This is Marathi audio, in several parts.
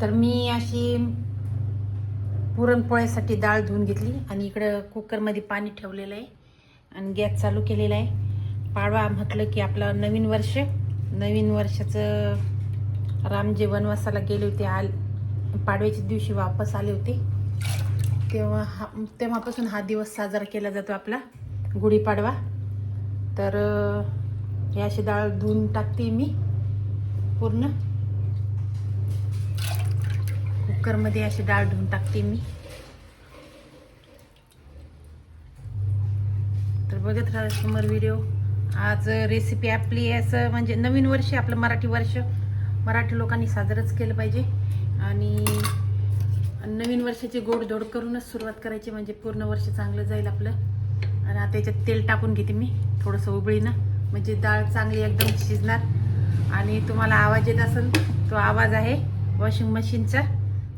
तर मी अशी पुरणपोळ्यासाठी डाळ धुवून घेतली आणि इकडं कुकरमध्ये पाणी ठेवलेलं आहे आणि गॅस चालू केलेला आहे. पाडवा म्हटलं की आपलं नवीन वर्षाचं राम जे वनवासाला गेले होते पाडव्याच्या दिवशी वापस आले होते तेव्हापासून हा दिवस साजरा केला जातो आपला गुढीपाडवा. तर हे अशी डाळ धुवून टाकते मी पूर्ण कुकरमध्ये अशी डाळ धुवून टाकते मी. तर बघत राहा समोर व्हिडिओ. आज रेसिपी आपली असं म्हणजे नवीन वर्ष आपलं मराठी वर्ष मराठी लोकांनी साजरंच केलं पाहिजे आणि नवीन वर्षाची गोडधोड करूनच सुरुवात करायची म्हणजे पूर्ण वर्ष चांगलं जाईल आपलं. आणि आता याच्यात तेल टाकून घेते मी थोडंसं उबळीनं म्हणजे डाळ चांगली एकदम शिजणार. आणि तुम्हाला आवाज येत असेल तो आवाज आहे वॉशिंग मशीनचा,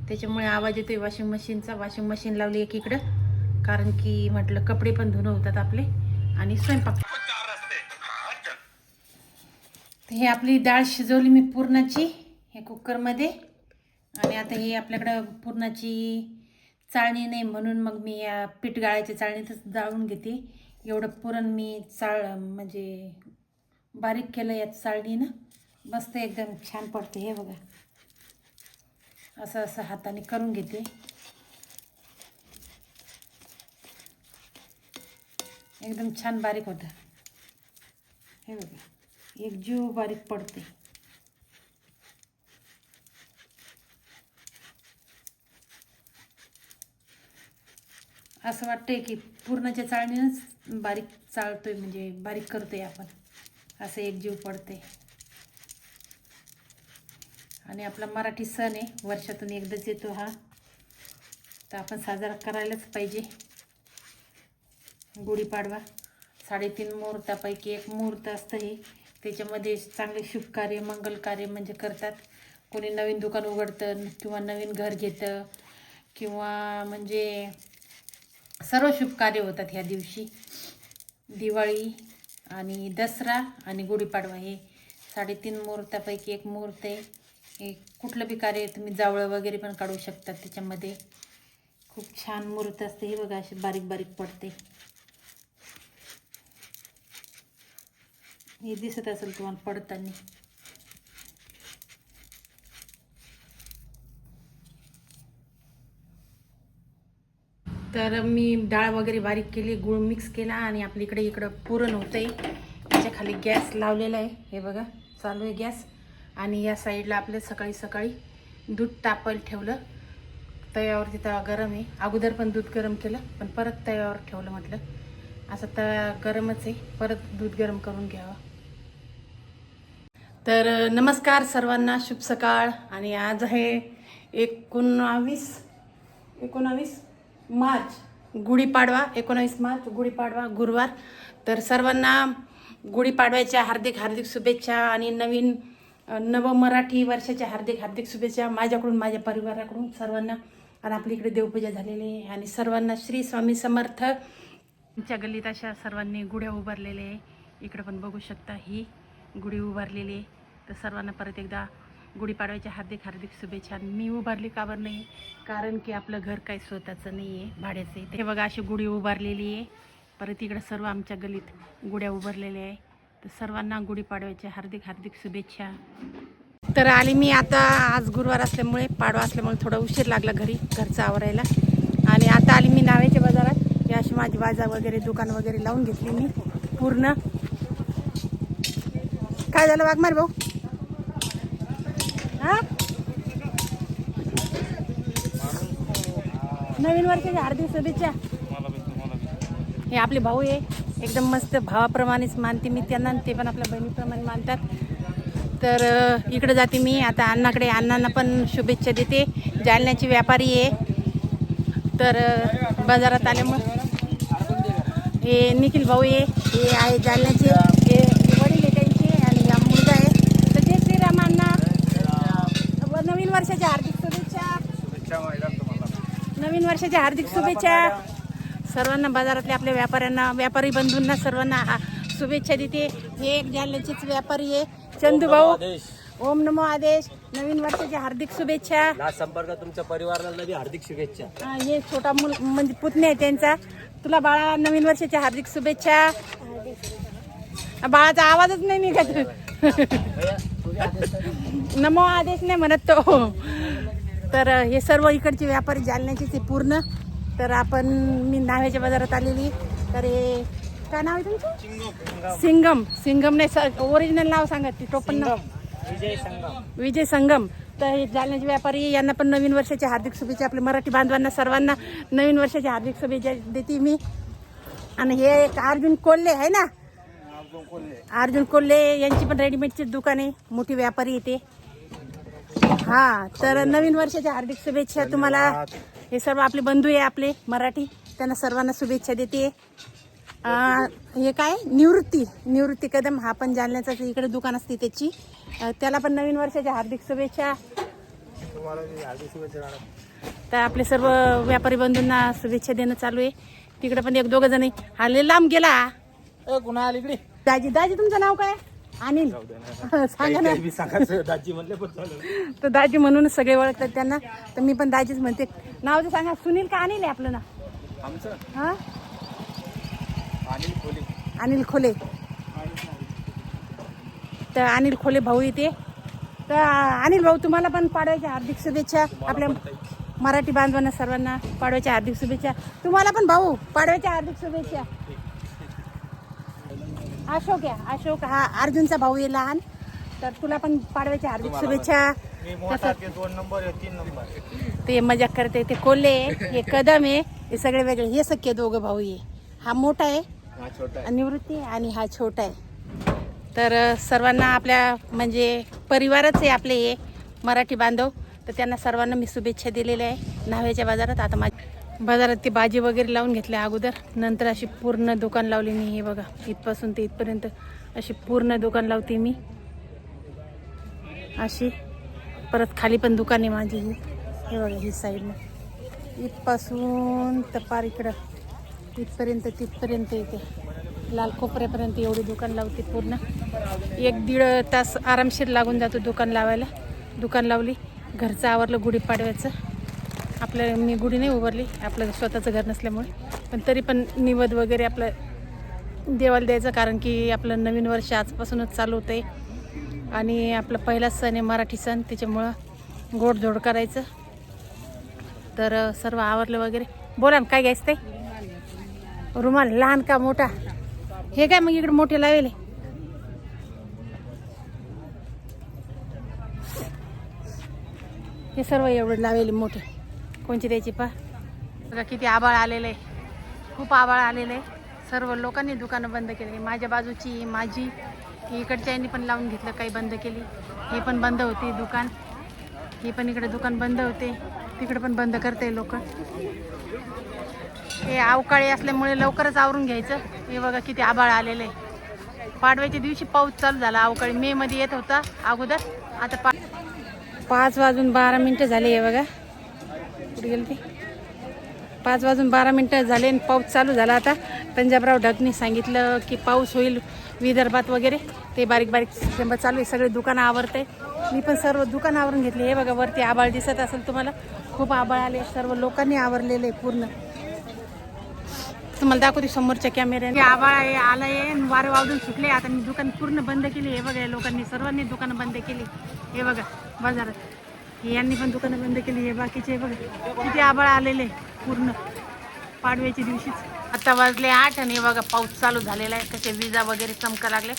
त्याच्यामुळे आवाज येतोय वॉशिंग मशीनचा. वॉशिंग मशीन लावली एकीकडं कारण की म्हटलं कपडे पण धुणं होतात आपले आणि स्वयंपाक. हे आपली डाळ शिजवली मी पुरणाची हे कुकरमध्ये आणि आता हे आपल्याकडं पुरणाची चाळणी नाही म्हणून मग मी या पीठ गाळायच्या चाळणीतच जाळून घेते. एवढं पुरण मी म्हणजे बारीक केलं या चाळणीनं, मस्त एकदम छान पडते. हे बघा असं असं हाताने करून घेते. एकदम छान बारीक होतं. हे बघा एक जीव बारीक पडते. असं वाटतंय की पूर्णाच्या चाळणीनंच बारीक चाळतोय म्हणजे बारीक करतोय आपण, असं एक जीव पडते. आणि आपला मराठी सण आहे वर्षातून एकदाच येतो हा, तर आपण साजरा करायलाच पाहिजे गुढीपाडवा. 3.5 मुहूर्तापैकी एक मुहूर्त असतं हे. त्याच्यामध्ये चांगले शुभकार्य मंगल कार्य म्हणजे करतात. कोणी नवीन दुकान उघडतं किंवा नवीन घर घेतं किंवा म्हणजे सर्व शुभकार्य होतात ह्या दिवशी. दिवाळी आणि दसरा आणि गुढीपाडवा हे 3.5 मुहूर्तापैकी एक मुहूर्त आहे. हे कुठलं बी कार्य तुम्ही जावळं वगैरे पण काढू शकतात त्याच्यामध्ये. खूप छान मुहूर्त असते. हे बघा असे बारीक बारीक पडते. हे दिसत असेल तुम्हाला पडताना. तर मी डाळ वगैरे बारीक केली, गूळ मिक्स केला आणि आपल्या इकडं पुरण होतंय. त्याच्या खाली गॅस लावलेला आहे. हे बघा चालू आहे गॅस. आणि या साईडला आपलं सकाळी सकाळी दूध तापायला ठेवलं तव्यावरती. तवा गरम आहे. अगोदर पण दूध गरम केलं पण परत तव्यावर ठेवलं. म्हटलं असं तवा गरमच आहे, परत दूध गरम करून घ्यावं. तर नमस्कार सर्वांना, शुभ सकाळ. आणि आज आहे 19 मार्च गुढीपाडवा. 19 मार्च गुढीपाडवा गुरुवार. तर सर्वांना गुढीपाडव्याच्या हार्दिक हार्दिक शुभेच्छा आणि नव मराठी वर्षाच्या हार्दिक हार्दिक शुभेच्छा माझ्याकडून माझ्या परिवाराकडून सर्वांना. आणि आपल्या इकडे देवपूजा झालेली आहे आणि सर्वांना श्री स्वामी समर्थ. तुमच्या गल्लीत अशा सर्वांनी गुढ्या उभारलेल्या आहे. इकडे पण बघू शकता ही गुढी उभारलेली आहे. तर सर्वांना परत एकदा गुढीपाडव्याच्या हार्दिक हार्दिक शुभेच्छा. मी उभारली का बरं नाही, कारण की आपलं घर काही स्वतःचं नाही आहे, भाड्याचं आहे. हे बघा अशी गुढी उभारलेली आहे. परत इकडं सर्व आमच्या गल्लीत गुढ्या उभारलेल्या आहे. तर सर्वांना गुढीपाडव्याच्या हार्दिक हार्दिक शुभेच्छा. तर आली मी आता. आज गुरुवार असल्यामुळे पाडवा असल्यामुळे थोडा उशीर लागला घरचं आवरायला. आणि आता आली मी नाव्याच्या बाजारात. ही अशी माझी बाजार वगैरे दुकान वगैरे लावून घेतली मी पूर्ण. काय झालं वाघमार भाऊ? हा, नवीन वर्षाच्या हार्दिक शुभेच्छा. हे आपले भाऊ आहे, एकदम मस्त भावाप्रमाणेच मानते मी त्यांना, ते पण आपल्या बहिणीप्रमाणे मानतात. तर इकडे जाते मी आता अण्णाकडे. अण्णांना पण शुभेच्छा देते. जालन्याची व्यापारी आहे. तर बाजारात आल्यामुळे हे निखिल भाऊ आहे, हे आहे जालन्याचे, हे वडील आहे त्यांचे आणि हा मुलगा आहे. तर जय श्रीरामांना नवीन वर्षाच्या हार्दिक शुभेच्छा. नवीन वर्षाच्या हार्दिक शुभेच्छा सर्वांना. बाजारातल्या आपल्या व्यापाऱ्यांना, व्यापारी बंधूंना सर्वांना शुभेच्छा देते. हे एक जालन्याचेच व्यापारी आहे चंदू भाऊ. ओम नमो आदेश. नवीन वर्षाच्या हार्दिक शुभेच्छा. लास्ट संपर्क तुमच्या परिवाराला बी हार्दिक शुभेच्छा. हे छोटा मुल म्हणजे पुतणे आहे त्यांचा. तुला बाळा नवीन वर्षाच्या हार्दिक शुभेच्छा. बाळाचा आवाजच नाही निघत. नमो आदेश नाही म्हणत तो. तर हे सर्व इकडचे व्यापारी जालन्याचे ते पूर्ण. तर आपण मी न्हाव्याच्या बाजारात आलेली. तर हे काय नाव आहे तुमचं? सिंगम नाही, ओरिजिनल नाव सांगा. ती टोपण नाव विजय संगम. तर हे जालन्याचे व्यापारी, यांना पण नवीन वर्षाच्या हार्दिक शुभेच्छा. आपल्या मराठी बांधवांना सर्वांना नवीन वर्षाच्या हार्दिक शुभेच्छा देते मी. आणि हे एक अर्जुन कोल्हे आहे ना, अर्जुन कोल्हे यांची पण रेडीमेडची दुकान आहे, मोठी व्यापारी येते. हा, तर नवीन वर्षाच्या हार्दिक शुभेच्छा तुम्हाला. हे सर्व आपले बंधू आहे आपले मराठी, त्यांना सर्वांना शुभेच्छा देते. हे काय निवृत्ती कदम, हा पण जालन्याचा इकडे दुकान असते त्याची. त्याला पण नवीन वर्षाच्या हार्दिक शुभेच्छा. तर आपले सर्व व्यापारी बंधूंना शुभेच्छा देणं चालू आहे. तिकडे पण एक दोघं जण हाले लांब गेला. दाजी तुमचं नाव काय? अनिल. सांगा ना. दाजी म्हणले पण चालेल. तर दाजी म्हणून सगळे ओळखतात त्यांना, तर मी पण दाजीच म्हणते. नाव तर सांगा. सुनील का अनिल आहे आपलं नाव? आमचं हा, अनिल खोले. तर अनिल खोले भाऊ येते. तर अनिल भाऊ, तुम्हाला पण पाडव्याच्या हार्दिक शुभेच्छा. आपल्या मराठी बांधवांना सर्वांना पाडव्याच्या हार्दिक शुभेच्छा. तुम्हाला पण भाऊ पाडव्याच्या हार्दिक शुभेच्छा. अशोक हा अर्जुनचा भाऊ आहे लहान. तर तुला पण पाडव्याच्या हार्दिक शुभेच्छा. ते मजाक करते. ते कोल्हे, हे कदम आहे, हे सगळे वेगळे. हे सख्खे दोघं भाऊ आहे. हा मोठा आहे निवृत्ती आणि हा छोटा आहे. तर सर्वांना आपल्या म्हणजे परिवारच आहे आपले हे मराठी बांधव. तर त्यांना सर्वांना मी शुभेच्छा दिलेल्या आहे न्हाव्याच्या बाजारात. आता माझ्या बाजारात ती भाजी वगैरे लावून घेतली अगोदर, नंतर अशी पूर्ण दुकान लावली मी. हे बघा, इथपासून ते इथपर्यंत अशी पूर्ण दुकान लावते मी अशी. परत खाली पण दुकान आहे माझी ही. हे बघा, ही साईडनं इथपासून तर पार इकडं इथपर्यंत तिथपर्यंत येते, लाल कोपऱ्यापर्यंत एवढी दुकान लावते पूर्ण. 1-1.5 तास आरामशीर लागून जातो दुकान लावायला. दुकान लावली, घरचं आवरलं गुढीपाडव्याचं. आपलं मी गुढी नाही उभारली, आपलं स्वतःचं घर नसल्यामुळे, पण तरी पण निवद वगैरे आपलं देवाला द्यायचं, कारण की आपलं नवीन वर्ष आजपासूनच चालू होतं आहे आणि आपला पहिलाच सण आहे मराठी सण, त्याच्यामुळं गोडधोड करायचं. तर सर्व आवरलं वगैरे. बोला ना, काय घ्यायचं ते? रुमाल लहान का मोठा? हे काय मग इकडे मोठे लावेले? हे सर्व एवढं लावेले मोठे. कोणची द्यायची पा? बघा किती आबाळ आलेलं आहे, खूप आबाळ आलेलं आहे. सर्व लोकांनी दुकानं बंद केली. माझ्या बाजूची, माझी, इकडच्या यांनी पण लावून घेतलं, काही बंद केली. हे पण बंद होते दुकान, हे पण इकडे दुकान बंद होते, तिकडे पण बंद करते लोक. हे अवकाळी असल्यामुळे लवकरच आवरून घ्यायचं. हे बघा किती आबाळ आलेलं आहे. पाडव्याच्या दिवशी पाऊस चालू झाला. अवकाळी मे मध्ये येत होता अगोदर. आता 5:12 झाले. हे बघा कुठे गेले ते. 5:12 झाले आणि पाऊस चालू झाला. आता पंजाबराव ढगने सांगितलं की पाऊस होईल विदर्भात वगैरे. ते बारीक बारीक थेंब चालू आहे. सगळे दुकानं आवरते. मी पण सर्व दुकानं आवरून घेतली. हे बघा वरती आबाळ दिसत असेल तुम्हाला, खूप आबाळ आले. सर्व लोकांनी आवरलेले आहे पूर्ण. तुम्हाला दाखवते समोरच्या कॅमेऱ्याने. आबाळ आहे, आलंय, वारे वावडून सुटले. आता मी दुकान पूर्ण बंद केली. हे बघा, लोकांनी सर्वांनी दुकानं बंद केली. हे बघा बाजारात यांनी पण दुकानं बंद केली. हे बाकीचे बघा किती आबाळ आलेले पूर्ण पाडव्याच्या दिवशीच. आता वाजले 8 आणि हे बघा पाऊस चालू झालेला आहे. कसे विजा वगैरे चमका लागले.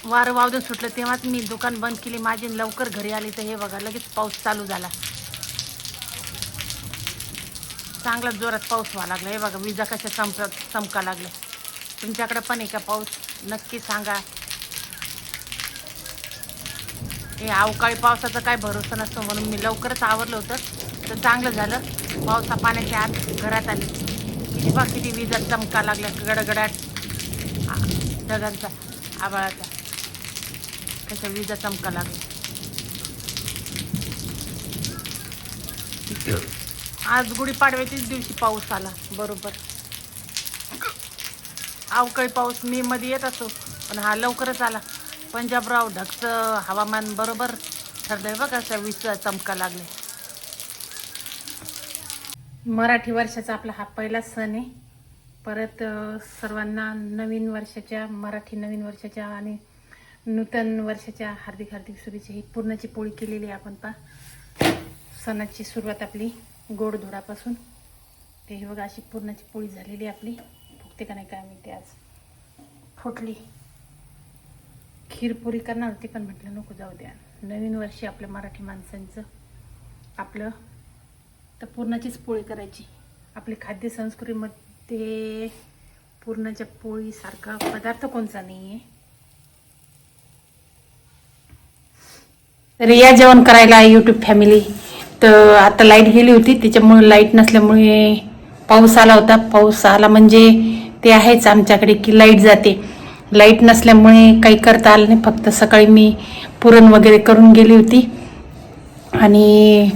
वारं वावदून सुटलं तेव्हाच मी दुकान बंद केली माझी, लवकर घरी आली. तर हे बघा लगेच पाऊस चालू झाला. चांगला जोरात पाऊस व्हायला लागला. हे बघा विजा कशा चमका लागले. तुमच्याकडे पण आहे का पाऊस? नक्की सांगा. हे अवकाळी पावसाचा काय भरोसा नसतो, म्हणून मी लवकरच आवरलं होतं. तर चांगलं झालं, पावसा पाण्याच्या आत घरात आली. किती बघ किती विजा चमका लागल्या, गडगडाट ढगांचा, आबाळाचा कशा विजा चमका लागल्या. आज गुढीपाडव्याच्याच दिवशी पाऊस आला बरोबर. अवकाळी पाऊस मे मध्ये येत असतो, पण हा लवकरच आला. पंजाबराव ढगचं हवामान बरोबर ठरलंय बघा असा वीज चमका लागले. मराठी वर्षाचा आपला हा पहिला सण आहे. परत सर्वांना नवीन वर्षाच्या, मराठी नवीन वर्षाच्या आणि नूतन वर्षाच्या हार्दिक हार्दिक शुभेच्छा. ही पुरणाची पोळी केलेली आहे आपण सणाची सुरुवात आपली गोडधोडापासून. ते हे बघा अशी पुरणाची पोळी झालेली आपली. फुगते का नाही काय माहिती. आज फुटली. खीरपुरी करणार होती पण म्हटलं नको, जाऊ द्या. नवीन वर्षी आपल्या मराठी माणसांचं आपलं तर पुरणाचीच पोळी करायची. आपली खाद्य संस्कृतीमध्ये पुरणाच्या पोळीसारखा पदार्थ कोणता नाही आहे. तर या जेवण करायला यूट्यूब फॅमिली. तर आता लाईट गेली होती, त्याच्यामुळे लाईट नसल्यामुळे पाऊस आला होता. पाऊस आला म्हणजे ते आहेच आमच्याकडे की लाईट जाते. लाईट नसल्यामुळे काही करता आलं नाही. फक्त सकाळी मी पुरण वगैरे करून गेली होती आणि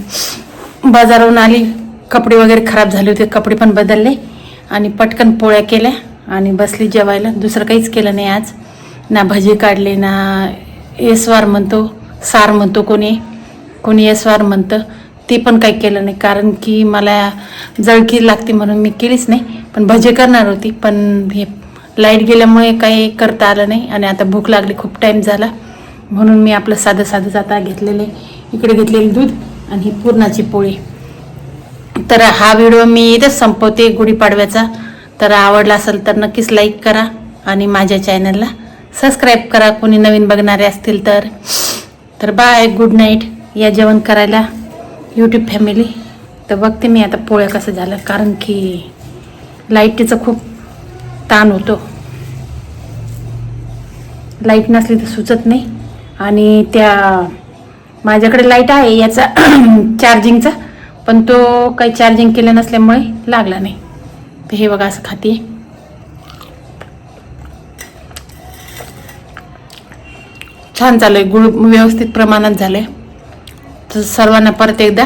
बाजारावरून आली. कपडे वगैरे खराब झाले होते, कपडे पण बदलले आणि पटकन पोळ्या केल्या आणि बसली जेवायला. दुसरं काहीच केलं नाही आज. ना भजी काढले, ना येसवार म्हणतो, सार म्हणतो, कोणी येसवार म्हणतं, ते पण काही केलं नाही. कारण की मला जळकी लागते म्हणून मी केलीच नाही. पण भजी करणार होती, पण हे लाईट गेल्यामुळे काही करता आलं नाही. आणि आता भूक लागली, खूप टाईम झाला, म्हणून मी आपलं साधं आता घेतलेले. इकडे घेतलेले दूध आणि ही पुरणाची पोळी. तर हा व्हिडिओ मी इथेच संपवते गुढीपाडव्याचा. तर आवडला असेल तर नक्कीच लाईक करा आणि माझ्या चॅनलला सबस्क्राईब करा कोणी नवीन बघणारे असतील तर बाय, गुड नाईट. या जेवण करायला यूट्यूब फॅमिली. तर बघते मी आता पोळ्या कसं झालं, कारण की लाईटीचा खूप ताण होतो. लाईट नसली तर सुचत नाही. आणि त्या माझ्याकडे लाईट आहे याचा चार्जिंगचा, पण तो काही चार्जिंग केलं नसल्यामुळे लागला नाही. तर हे बघा असं खाते. छान चालू आहे. गुळ व्यवस्थित प्रमाणात झालंय. तर सर्वांना परत एकदा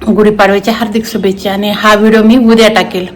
गुढीपाडव्याच्या हार्दिक शुभेच्छा. आणि हा व्हिडिओ मी उद्या टाकेल.